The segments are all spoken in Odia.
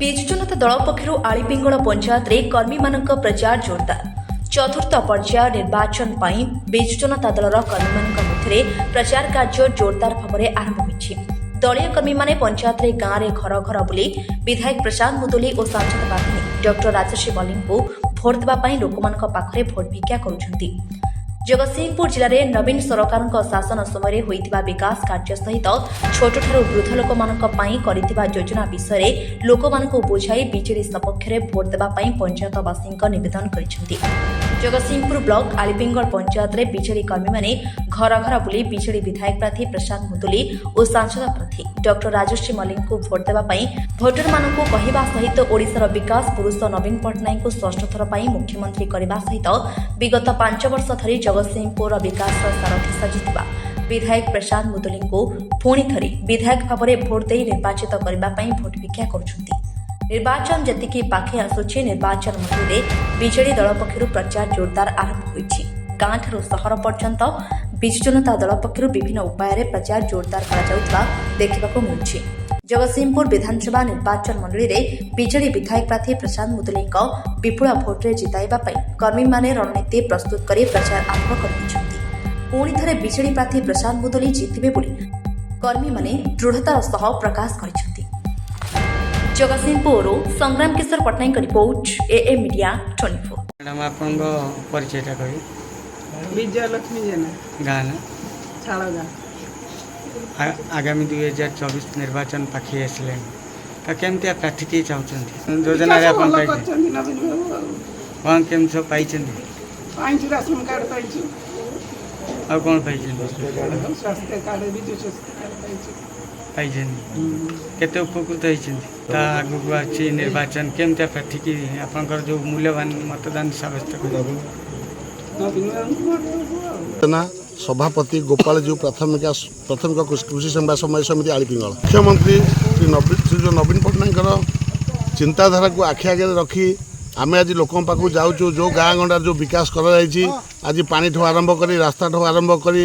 ବିଜୁ ଜନତା ଦଳ ପକ୍ଷରୁ ଆଳିପିଙ୍ଗଳ ପଞ୍ଚାୟତରେ କର୍ମୀମାନଙ୍କ ପ୍ରଚାର ଜୋରଦାର। ଚତୁର୍ଥ ପର୍ଯ୍ୟାୟ ନିର୍ବାଚନ ପାଇଁ ବିଜୁ ଜନତା ଦଳର କର୍ମୀମାନଙ୍କ ମଧ୍ୟରେ ପ୍ରଚାର କାର୍ଯ୍ୟ ଜୋରଦାର ଭାବରେ ଆରମ୍ଭ ହୋଇଛି। ଦଳୀୟ କର୍ମୀମାନେ ପଞ୍ଚାୟତରେ ଗାଁରେ ଘର ଘର ବୁଲି ବିଧାୟକ ପ୍ରଶାନ୍ତ ମୁଦୁଲି ଓ ସାଂସଦ ପ୍ରାର୍ଥୀ ଡକ୍ଟର ରାଜଶ୍ରୀ ମଲ୍ଲିକଙ୍କୁ ଭୋଟ ଦେବା ପାଇଁ ଲୋକମାନଙ୍କ ପାଖରେ ଭୋଟ ଭିକ୍ଷା କରୁଛନ୍ତି। ଜଗତସିଂହପୁର ଜିଲ୍ଲାରେ ନବୀନ ସରକାରଙ୍କ ଶାସନ ସମୟରେ ହୋଇଥିବା ବିକାଶ କାର୍ଯ୍ୟ ସହିତ ଛୋଟଠାରୁ ବୃଦ୍ଧ ଲୋକମାନଙ୍କ ପାଇଁ କରିଥିବା ଯୋଜନା ବିଷୟରେ ଲୋକମାନଙ୍କୁ ବୁଝାଇ ବିଜେଡି ସପକ୍ଷରେ ଭୋଟ ଦେବା ପାଇଁ ପଞ୍ଚାୟତବାସୀଙ୍କ ନିବେଦନ କରିଛନ୍ତି। ଜଗତସିଂହପୁର ବ୍ଲକ ଆଳିପିଙ୍ଗଳ ପଞ୍ଚାୟତରେ ବିଜେଡି କର୍ମୀମାନେ ଘର ଘର ବୁଲି ବିଜେଡି ବିଧାୟକ ପ୍ରାର୍ଥୀ ପ୍ରଶାନ୍ତ ମୁଦୁଲି ଓ ସାଂସଦ ପ୍ରାର୍ଥୀ ଡକ୍ଟର ରାଜଶ୍ରୀ ମଲ୍ଲିକଙ୍କୁ ଭୋଟ ଦେବା ପାଇଁ ଭୋଟରମାନଙ୍କୁ କହିବା ସହିତ ଓଡ଼ିଶାର ବିକାଶ ପୁରୁଷ ନବୀନ ପଟ୍ଟନାୟକଙ୍କୁ ଷଷ୍ଠ ଥର ପାଇଁ ମୁଖ୍ୟମନ୍ତ୍ରୀ କରିବା ସହିତ ବିଗତ 5 ବର୍ଷ ଧରି ଜଗତସିଂହପୁରର ବିକାଶର ସାରଥୀ ସାଜିଥିବା ବିଧାୟକ ପ୍ରଶାନ୍ତ ମୁଦୁଲିଙ୍କୁ ପୁଣି ଥରେ ବିଧାୟକ ଭାବରେ ଭୋଟ ଦେଇ ନିର୍ବାଚିତ କରିବା ପାଇଁ ଭୋଟ ଭିକ୍ଷା କରୁଛନ୍ତି। ନିର୍ବାଚନ ଯେତିକି ପାଖେଇ ଆସୁଛି, ନିର୍ବାଚନ ମଣ୍ଡଳୀରେ ବିଜେଡି ଦଳ ପକ୍ଷରୁ ପ୍ରଚାର ଜୋରଦାର ଆରମ୍ଭ ହୋଇଛି। ଗାଁଠାରୁ ସହର ପର୍ଯ୍ୟନ୍ତ ବିଜୁ ଜନତା ଦଳ ପକ୍ଷରୁ ବିଭିନ୍ନ ଉପାୟରେ ପ୍ରଚାର ଜୋରଦାର କରାଯାଉଥିବା ଦେଖିବାକୁ ମିଳୁଛି। ଜଗତସିଂହପୁର ବିଧାନସଭା ନିର୍ବାଚନ ମଣ୍ଡଳୀରେ ବିଜେଡି ବିଧାୟକ ପ୍ରାର୍ଥୀ ପ୍ରଶାନ୍ତ ମୁଦୁଲିଙ୍କ ବିପୁଳ ଭୋଟରେ ଜିତାଇବା ପାଇଁ କର୍ମୀମାନେ ରଣନୀତି ପ୍ରସ୍ତୁତ କରି ପ୍ରଚାର ଆରମ୍ଭ କରିଦେଇଛନ୍ତି। ପୁଣି ଥରେ ବିଜେଡି ପ୍ରାର୍ଥୀ ପ୍ରଶାନ୍ତ ମୁଦୁଲି ଜିତିବେ ବୋଲି କର୍ମୀମାନେ ଦୃଢ଼ତାର ସହ ପ୍ରକାଶ କରିଛନ୍ତି। ଜଗତସିଂହପୁରରୁ ସଂଗ୍ରାମ କିଶୋର ପଟ୍ଟନାୟକଙ୍କ ରିପୋର୍ଟ, AM ମିଡିଆ 24। मैडम आपन परिचयटा कही विजयलक्ष्मी जेना गाँ ना छाड़गा आगामी 2024 निर्वाचन पाखी आसिले केमती प्रार्थी टे चाहते योजना नवीन बाबू कौन केम सब पाई पाइछु राशन कार्ड पाइछु आ कौन पाई स्वास्थ्य कार्ड विजु स्वास्थ्य कार्ड पाइछु पाई केते उपकृत होता आगू अच्छी निर्वाचन केमती प्रार्थी की आपंकर जो मूल्यवान मतदान सब्यस्त नवीन सभापति गोपाल जी प्राथमिक कृषि सेवा समय समिति आलिपिंगल मुख्यमंत्री श्री नवीन पट्टनायक चिंताधारा को आखि आगे रखी आम आज लोक पाक जाऊँ जो गाँ गंडार जो विकास कर आज पानी ठू आरंभ कर रास्ता ठू आरंभ कर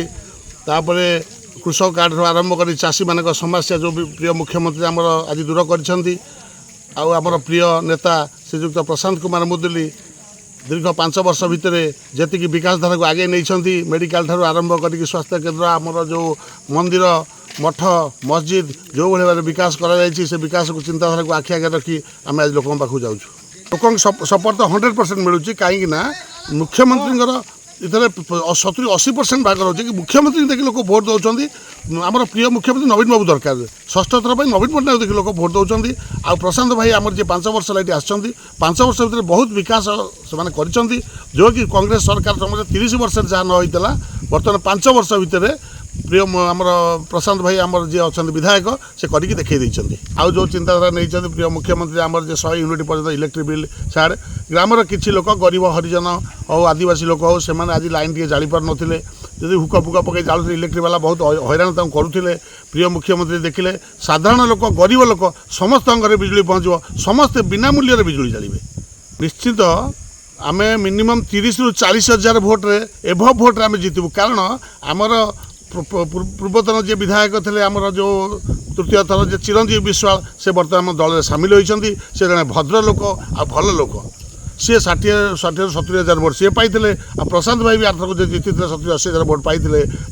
कृषक कार्ड ठू आरंभ कर चाषी मान समस्या जो प्रिय मुख्यमंत्री आमर आज दूर कर प्रिय नेता श्रीजुक्त प्रशांत कुमार मुदुली दीर्घ 5 वर्ष भितर जी विकास धारा को आगे नहीं मेडिकल ठार आरंभ कर स्वास्थ्य केन्द्र आमर जो मंदिर मठ मस्जिद जो भाई विकास कर विकास को चिंताधारा को आखि आगे रखी आम आज लोक पाक जाऊँ लोक सपोर्ट तो 100% मिलूँ कहीं मुख्यमंत्री इधर 70-80% भाग रोचे कि मुख्यमंत्री देखिए लोक भोट दौरान आमर प्रिय मुख्यमंत्री नवीन बाबू दरकार षष्ठ थर पर नवीन पट्टनायक देखिए लोक भोट दौरान आ प्रशांत भाई आमर जी 5 वर्ष लाइट आसछंती 5 वर्ष भीतर बहुत विकास से करछंती जो कि कांग्रेस सरकार समय 30 वर्ष जहाँ न होता बर्तमान 5 वर्ष भितर प्रिय आमर प्रशांत भाई आमर जी अच्छा विधायक से करके देखते आउ जो चिंताधारा नहीं प्रिय मुख्यमंत्री आमर जो 100 यूनिट पर्यटन इलेक्ट्रिक बिल छाड़ ग्रामर किसी लोक गरीब हरिजन हो आदिवासी लोक हो से आज लाइन टे जाली पार नथिले जदि हुक फुक पकई जालुले इलेक्ट्रिक वाला बहुत हैरान करुले प्रिय मुख्यमंत्री देखिले साधारण लोक गरीब लोक समस्त घर बिजुली पहुँचो समस्ते बिना मूल्य बिजुली जालिबे निश्चित आम मिनिमम 30 ରୁ 40 हजार भोट्रे एभव भोट्रे आम जितबू कारण आमर पूर्वतन जी विधायक थे आमर जो तृतीय थर जो चिरंजीवी विश्वाल से बर्तमान दल में सामिल होती से जड़े भद्र लोक आ भल लोक सी 60-70 हजार भोट सी पाई प्रशांत भाई भी आर्थक जो जीति 70-80 हजार भोट पाई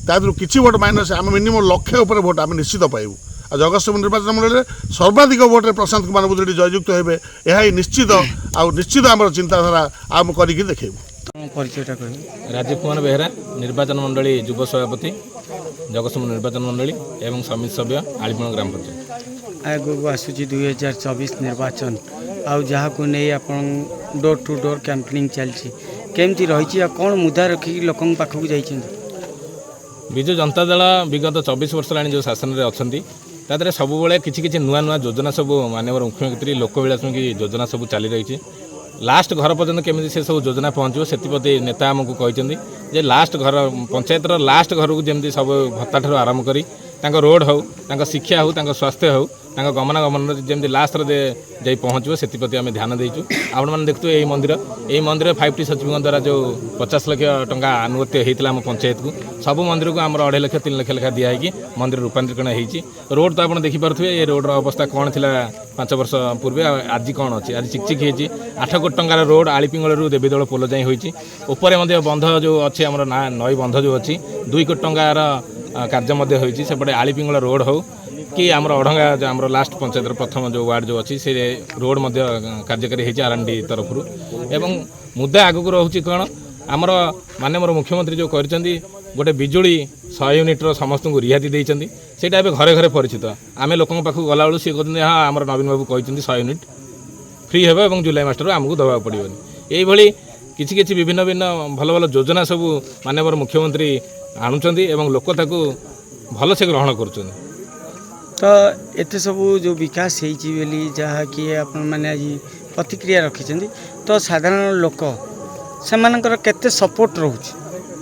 तादू किसी भोट माइनस आम मिनिमम लक्षे उपर भोट आम निश्चित पाइबू आ जगतसिंहपुर निर्वाचन मंडल सर्वाधिक भोटे प्रशांत कुमार मुदुली जययुक्त होते यह निश्चित निश्चित आम चिंताधारा आम करके देखेबू। परिचयटा कही राजीव कुमार बेहरा निर्वाचन मंडली युव सभापति जगतसिंहपुर निर्वाचन मंडली एवं समिति सभ्य आलिपण ग्राम पंचायत आगू आसूची 2024 निर्वाचन आउ जहाँ को नहीं आप डोर टू डोर कैंपेनिंग चलती केमती रही कौन मुद्दा रखिक लोक पाखक जाइए विजु जनता दल विगत 24 वर्ष लाणी जो शासन में अच्छा तादे सब किसी नुआ नुआ योजना सब माननीय मुख्यमंत्री लोकविलासमुखी योजना सब चली रही लास्ट घर पर्यटन केमी से सब योजना पहुँचो से नेता आमको कहते लास्ट घर पंचायतर लास्ट घर को जमी सब भत्ता ठार आरंभ कर ତାଙ୍କ ରୋଡ଼ ହେଉ ତାଙ୍କ ଶିକ୍ଷା ହେଉ ତାଙ୍କ ସ୍ୱାସ୍ଥ୍ୟ ହେଉ ତାଙ୍କ ଗମନାଗମନରେ ଯେମିତି ଲାଷ୍ଟରେ ଯାଇ ପହଞ୍ଚିବ ସେଥିପ୍ରତି ଆମେ ଧ୍ୟାନ ଦେଇଛୁ। ଆପଣମାନେ ଦେଖୁଥିବେ ଏହି ମନ୍ଦିର 5T ସଚିବଙ୍କ ଦ୍ୱାରା ଯେଉଁ 50 ଲକ୍ଷ ଟଙ୍କା ଆନୁଗତ୍ୟ ହେଇଥିଲା ଆମ ପଞ୍ଚାୟତକୁ, ସବୁ ମନ୍ଦିରକୁ ଆମର 2.5 ଲକ୍ଷ 3 ଲକ୍ଷ ଲେଖା ଦିଆହେଇକି ମନ୍ଦିର ରୂପାନ୍ତରୀକରଣ ହେଇଛି। ରୋଡ଼ ତ ଆପଣ ଦେଖିପାରୁଥିବେ ଏ ରୋଡ଼ର ଅବସ୍ଥା କ'ଣ ଥିଲା 5 ବର୍ଷ ପୂର୍ବେ, ଆଜି କ'ଣ ଅଛି, ଆଜି ଚିକଚିକ୍ ହେଇଛି। 8 କୋଟି ଟଙ୍କାର ରୋଡ଼ ଆଳିପିଙ୍ଗଳରୁ ଦେବୀଦୋଳ ପୋଲ ଯାଏଁ ହୋଇଛି। ଉପରେ ମଧ୍ୟ ବନ୍ଧ ଯେଉଁ ଅଛି ଆମର ନଈ ବନ୍ଧ ଯେଉଁ ଅଛି 2 କୋଟି ଟଙ୍କାର କାର୍ଯ୍ୟ ମଧ୍ୟ ହୋଇଛି। ସେପଟେ ଆଳିପିଙ୍ଗଳ ରୋଡ଼ ହେଉ କି ଆମର ଅଢ଼ଙ୍ଗା ଆମର ଲାଷ୍ଟ ପଞ୍ଚାୟତର ପ୍ରଥମ ଯେଉଁ ୱାର୍ଡ଼ ଯେଉଁ ଅଛି ସେ ରୋଡ଼ ମଧ୍ୟ କାର୍ଯ୍ୟକାରୀ ହେଇଛି R&D ତରଫରୁ। ଏବଂ ମୁଦ୍ଦା ଆଗକୁ ରହୁଛି କ'ଣ, ଆମର ମାନ୍ୟବର ମୁଖ୍ୟମନ୍ତ୍ରୀ ଯେଉଁ କରିଛନ୍ତି ଗୋଟେ ବିଜୁଳି 100 ୟୁନିଟ୍ର ସମସ୍ତଙ୍କୁ ରିହାତି ଦେଇଛନ୍ତି, ସେଇଟା ଏବେ ଘରେ ଘରେ ପରିଚିତ। ଆମେ ଲୋକଙ୍କ ପାଖକୁ ଗଲାବେଳୁ ସିଏ କହୁଛନ୍ତି ହଁ ଆମର ନବୀନ ବାବୁ କହିଛନ୍ତି 100 ୟୁନିଟ୍ ଫ୍ରି ହେବ ଏବଂ ଜୁଲାଇ ମାସରୁ ଆମକୁ ଦେବାକୁ ପଡ଼ିବନି। ଏଇଭଳି କିଛି କିଛି ଭିନ୍ନ ଭଲ ଭଲ ଯୋଜନା ସବୁ ମାନ୍ୟବର ମୁଖ୍ୟମନ୍ତ୍ରୀ ଆଣୁଛନ୍ତି ଏବଂ ଲୋକ ତାକୁ ଭଲସେ ଗ୍ରହଣ କରୁଛନ୍ତି। ତ ଏତେ ସବୁ ଯେଉଁ ବିକାଶ ହେଇଛି ବୋଲି ଯାହାକି ଆପଣମାନେ ଆଜି ପ୍ରତିକ୍ରିୟା ରଖିଛନ୍ତି, ତ ସାଧାରଣ ଲୋକ ସେମାନଙ୍କର କେତେ ସପୋର୍ଟ ରହୁଛି?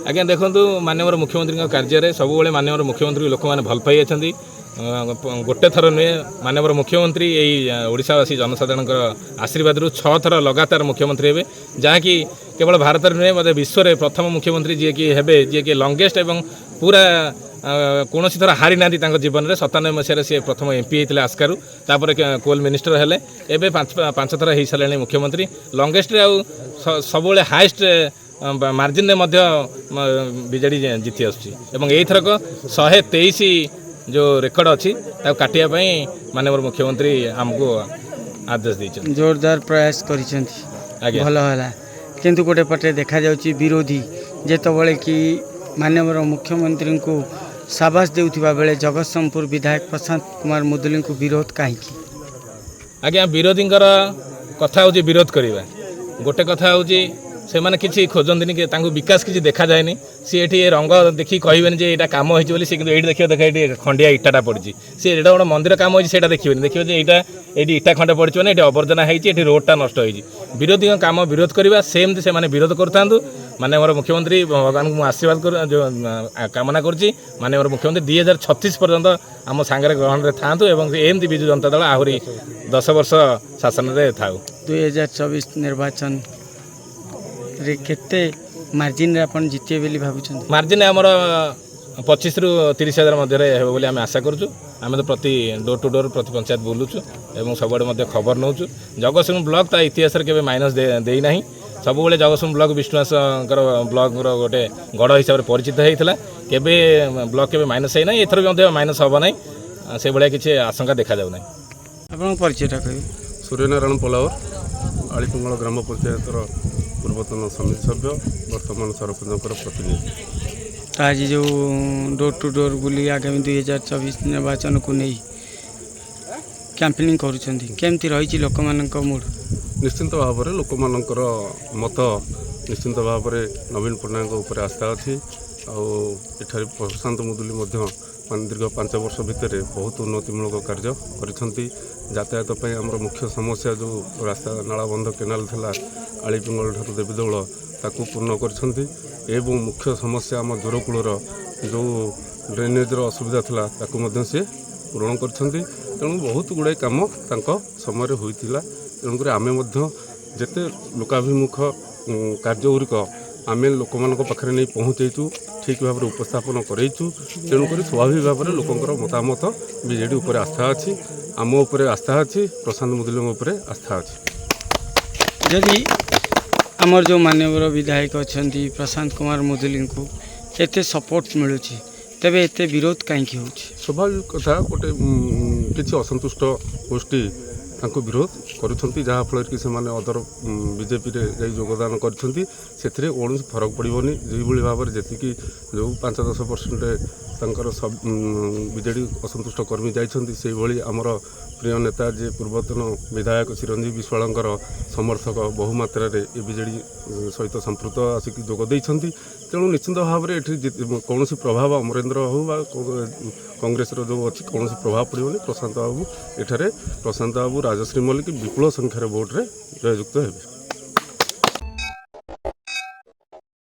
ଆଜ୍ଞା ଦେଖନ୍ତୁ, ମାନ୍ୟବର ମୁଖ୍ୟମନ୍ତ୍ରୀଙ୍କ କାର୍ଯ୍ୟରେ ସବୁବେଳେ ମାନ୍ୟବର ମୁଖ୍ୟମନ୍ତ୍ରୀଙ୍କୁ ଲୋକମାନେ ଭଲ ପାଇ ଅଛନ୍ତି। ଗୋଟେ ଥର ନୁହେଁ, ମାନ୍ୟବର ମୁଖ୍ୟମନ୍ତ୍ରୀ ଏଇ ଓଡ଼ିଶାବାସୀ ଜନସାଧାରଣଙ୍କର ଆଶୀର୍ବାଦରୁ 6 ଥର ଲଗାତାର ମୁଖ୍ୟମନ୍ତ୍ରୀ ହେବେ, ଯାହାକି କେବଳ ଭାରତରେ ନୁହେଁ ମଧ୍ୟ ବିଶ୍ୱରେ ପ୍ରଥମ ମୁଖ୍ୟମନ୍ତ୍ରୀ ଯିଏକି ହେବେ, ଯିଏକି ଲଙ୍ଗେଷ୍ଟ ଏବଂ ପୁରା କୌଣସି ଥର ହାରି ନାହାନ୍ତି ତାଙ୍କ ଜୀବନରେ। 97 ମସିହାରେ ସିଏ ପ୍ରଥମ MP ହେଇଥିଲେ ଆସ୍କାରୁ, ତାପରେ କୋଲ୍ ମିନିଷ୍ଟର ହେଲେ, ଏବେ 5 ଥର ହେଇସାରିଲେଣି ମୁଖ୍ୟମନ୍ତ୍ରୀ। ଲଙ୍ଗେଷ୍ଟରେ ଆଉ ସବୁବେଳେ ହାଏଷ୍ଟ ମାର୍ଜିନରେ ମଧ୍ୟ ବିଜେଡ଼ି ଜିତି ଆସୁଛି ଏବଂ ଏଇଥରକ 123 ଯେଉଁ ରେକର୍ଡ଼ ଅଛି ତାକୁ କାଟିବା ପାଇଁ ମାନ୍ୟବର ମୁଖ୍ୟମନ୍ତ୍ରୀ ଆମକୁ ଆଦେଶ ଦେଇଛନ୍ତି। ଜୋରଦାର ପ୍ରୟାସ କରିଛନ୍ତି, ଆଜ୍ଞା ଭଲ ହେଲା। କିନ୍ତୁ ଗୋଟେ ପଟେ ଦେଖାଯାଉଛି ବିରୋଧୀ ଯେତେବେଳେ କି ମାନ୍ୟବର ମୁଖ୍ୟମନ୍ତ୍ରୀଙ୍କୁ ସାବାସ ଦେଉଥିବା ବେଳେ ଜଗତସିଂହପୁର ବିଧାୟକ ପ୍ରଶାନ୍ତ କୁମାର ମୁଦୁଲିଙ୍କୁ ବିରୋଧ କାହିଁକି? ଆଜ୍ଞା ବିରୋଧୀଙ୍କର କଥା ହେଉଛି ବିରୋଧ କରିବା, ଗୋଟେ କଥା ହେଉଛି ସେମାନେ କିଛି ଖୋଜନ୍ତିନି କି ତାଙ୍କୁ ବିକାଶ କିଛି ଦେଖାଯାଏନି। ସିଏ ଏଠି ରଙ୍ଗ ଦେଖି କହିବେନି ଯେ ଏଇଟା କାମ ହେଇଛି ବୋଲି, ସେ କିନ୍ତୁ ଏଇଠି ଦେଖିବ ଏଇଠି ଖଣ୍ଡିଆ ଇଟାଟା ପଡ଼ିଛି, ସେ ଏଇଟା ଗୋଟେ ମନ୍ଦିର କାମ ହେଇଛି ସେଇଟା ଦେଖିବେନି, ଦେଖିବେ ଯେ ଏଇଠି ଇଟା ଖଣ୍ଡେ ପଡ଼ିଛି ମାନେ ଏଠି ଅବର୍ଜନା ହେଇଛି, ଏଠି ରୋଡ଼ଟା ନଷ୍ଟ ହେଇଛି। ବିରୋଧୀଙ୍କ କାମ ବିରୋଧ କରିବା, ସେମିତି ସେମାନେ ବିରୋଧ କରୁଥାନ୍ତୁ। ମାନ୍ୟବର ମୁଖ୍ୟମନ୍ତ୍ରୀ ଭଗବାନଙ୍କୁ ମୁଁ ଆଶୀର୍ବାଦ କାମନା କରୁଛି, ମାନ୍ୟବର ମୁଖ୍ୟମନ୍ତ୍ରୀ 2036 ପର୍ଯ୍ୟନ୍ତ ଆମ ସାଙ୍ଗରେ ଗ୍ରହଣରେ ଥାଆନ୍ତୁ ଏବଂ ଏମିତି ବିଜୁ ଜନତା ଦଳ ଆହୁରି 10 ବର୍ଷ ଶାସନରେ ଥାଉ। 2024 ନିର୍ବାଚନରେ କେତେ ମାର୍ଜିନରେ ଆପଣ ଜିତିବେ ବୋଲି ଭାବୁଛନ୍ତି? ମାର୍ଜିନ ଆମର 25ରୁ 30 ହଜାର ମଧ୍ୟରେ ହେବ ବୋଲି ଆମେ ଆଶା କରୁଛୁ। ଆମେ ତ ପ୍ରତି ଡୋର୍ ଟୁ ଡୋର୍ ପ୍ରତି ପଞ୍ଚାୟତ ବୁଲୁଛୁ ଏବଂ ସବୁଆଡ଼େ ମଧ୍ୟ ଖବର ନେଉଛୁ। ଜଗତସିଂହପୁର ବ୍ଲକ୍ ତା ଇତିହାସରେ କେବେ ମାଇନସ୍ ଦେଇନାହିଁ। ସବୁବେଳେ ଜଗତସିଂହପୁର ବ୍ଲକ୍ ବିଷ୍ଣୁଦାସଙ୍କର ବ୍ଲକ୍ର ଗୋଟେ ଗଡ଼ ହିସାବରେ ପରିଚିତ ହେଇଥିଲା, କେବେ ବ୍ଲକ୍ କେବେ ମାଇନସ୍ ହେଇନାହିଁ, ଏଥର ବି ମଧ୍ୟ ମାଇନସ୍ ହେବ ନାହିଁ, ସେଭଳିଆ କିଛି ଆଶଙ୍କା ଦେଖାଯାଉ ନାହିଁ। ଆପଣଙ୍କ ପରିଚୟଟା କହିବେ? ସୂର୍ଯ୍ୟନାରାୟଣ ପଲାୱର, ଆଳିପିଙ୍ଗଳ ଗ୍ରାମ ପଞ୍ଚାୟତର ପୂର୍ବତନ ସମିତି ସଭ୍ୟ, ବର୍ତ୍ତମାନ ସରପଞ୍ଚଙ୍କର ପ୍ରତିନିଧି। ତ ଆଜି ଯେଉଁ ଡୋର୍ ଟୁ ଡୋର୍ ବୁଲି ଆଗାମୀ 2024 ନିର୍ବାଚନକୁ ନେଇ କ୍ୟାମ୍ପେନିଂ କରୁଛନ୍ତି, କେମିତି ରହିଛି ଲୋକମାନଙ୍କ ମୁଡ୍? ନିଶ୍ଚିନ୍ତ ଭାବରେ ଲୋକମାନଙ୍କର ମତ ନିଶ୍ଚିନ୍ତ ଭାବରେ ନବୀନ ପଟ୍ଟନାୟକଙ୍କ ଉପରେ ଆସ୍ଥା ଅଛି। ଆଉ ଏଠାରେ ପ୍ରଶାନ୍ତ ମୁଦୁଲି ମଧ୍ୟ ଦୀର୍ଘ 5 ବର୍ଷ ଭିତରେ ବହୁତ ଉନ୍ନତିମୂଳକ କାର୍ଯ୍ୟ କରିଛନ୍ତି। ଯାତାୟାତ ପାଇଁ ଆମର ମୁଖ୍ୟ ସମସ୍ୟା ଯେଉଁ ରାସ୍ତା ନାଳବନ୍ଧ କେନାଲ ଥିଲା ଆଳିପିଙ୍ଗଳ ଠାରୁ ଦେବୀଦୋଳ, ତାକୁ ପୂର୍ଣ୍ଣ କରିଛନ୍ତି ଏବଂ ମୁଖ୍ୟ ସମସ୍ୟା ଆମ ଜୋରକୂଳର ଯେଉଁ ଡ୍ରେନେଜର ଅସୁବିଧା ଥିଲା ତାକୁ ମଧ୍ୟ ସେ ପୂରଣ କରିଛନ୍ତି। ତେଣୁ ବହୁତ ଗୁଡ଼ାଏ କାମ ତାଙ୍କ ସମୟରେ ହୋଇଥିଲା। ତେଣୁକରି ଆମେ ମଧ୍ୟ ଯେତେ ଲୋକାଭିମୁଖ କାର୍ଯ୍ୟଗୁଡ଼ିକ ଆମେ ଲୋକମାନଙ୍କ ପାଖରେ ନେଇ ପହଞ୍ଚେଇଛୁ, ଠିକ୍ ଭାବରେ ଉପସ୍ଥାପନ କରେଇଛୁ। ତେଣୁକରି ସ୍ୱାଭାବିକ ଭାବରେ ଲୋକଙ୍କର ମତାମତ ବିଜେଡ଼ି ଉପରେ ଆସ୍ଥା ଅଛି, ଆମ ଉପରେ ଆସ୍ଥା ଅଛି, ପ୍ରଶାନ୍ତ ମୁଦୁଲିଙ୍କ ଉପରେ ଆସ୍ଥା ଅଛି। ଯଦି ଆମର ଯେଉଁ ମାନ୍ୟବର ବିଧାୟକ ଅଛନ୍ତି ପ୍ରଶାନ୍ତ କୁମାର ମୁଦୁଲିଙ୍କୁ ଏତେ ସପୋର୍ଟ ମିଳୁଛି, ତେବେ ଏତେ ବିରୋଧ କାହିଁକି ହେଉଛି? ସ୍ୱାଭାବିକ କଥା, ଗୋଟେ କିଛି ଅସନ୍ତୁଷ୍ଟ ଗୋଷ୍ଠୀ ତାଙ୍କୁ ବିରୋଧ କରୁଛନ୍ତି, ଯାହାଫଳରେ କି ସେମାନେ ଅଦର ବିଜେପିରେ ଯାଇ ଯୋଗଦାନ କରିଛନ୍ତି। ସେଥିରେ କୌଣସି ଫରକ ପଡ଼ିବନି। ଯେଭଳି ଭାବରେ ଯେତିକି ଯେଉଁ 5-10% ତାଙ୍କର ବିଜେଡ଼ି ଅସନ୍ତୁଷ୍ଟ କର୍ମୀ ଯାଇଛନ୍ତି, ସେଇଭଳି ଆମର ପ୍ରିୟ ନେତା ଯେ ପୂର୍ବତନ ବିଧାୟକ ଚିରଞ୍ଜୀବ ବିଶ୍ୱାଳଙ୍କର ସମର୍ଥକ ବହୁ ମାତ୍ରାରେ ଏ ବିଜେଡ଼ି ସହିତ ସମ୍ପୃକ୍ତ ଆସିକି ଯୋଗ ଦେଇଛନ୍ତି। ତେଣୁ ନିଶ୍ଚିନ୍ତ ଭାବରେ ଏଠି କୌଣସି ପ୍ରଭାବ ଅମରେନ୍ଦ୍ର ହେଉ ବା କଂଗ୍ରେସର ଯେଉଁ ଅଛି କୌଣସି ପ୍ରଭାବ ପଡ଼ିବନି। ପ୍ରଶାନ୍ତ ବାବୁ, ରାଜଶ୍ରୀ ମଲ୍ଲିକ ବିପୁଳ ସଂଖ୍ୟାରେ ଭୋଟ୍ରେ ଜୟଯୁକ୍ତ ହେବେ।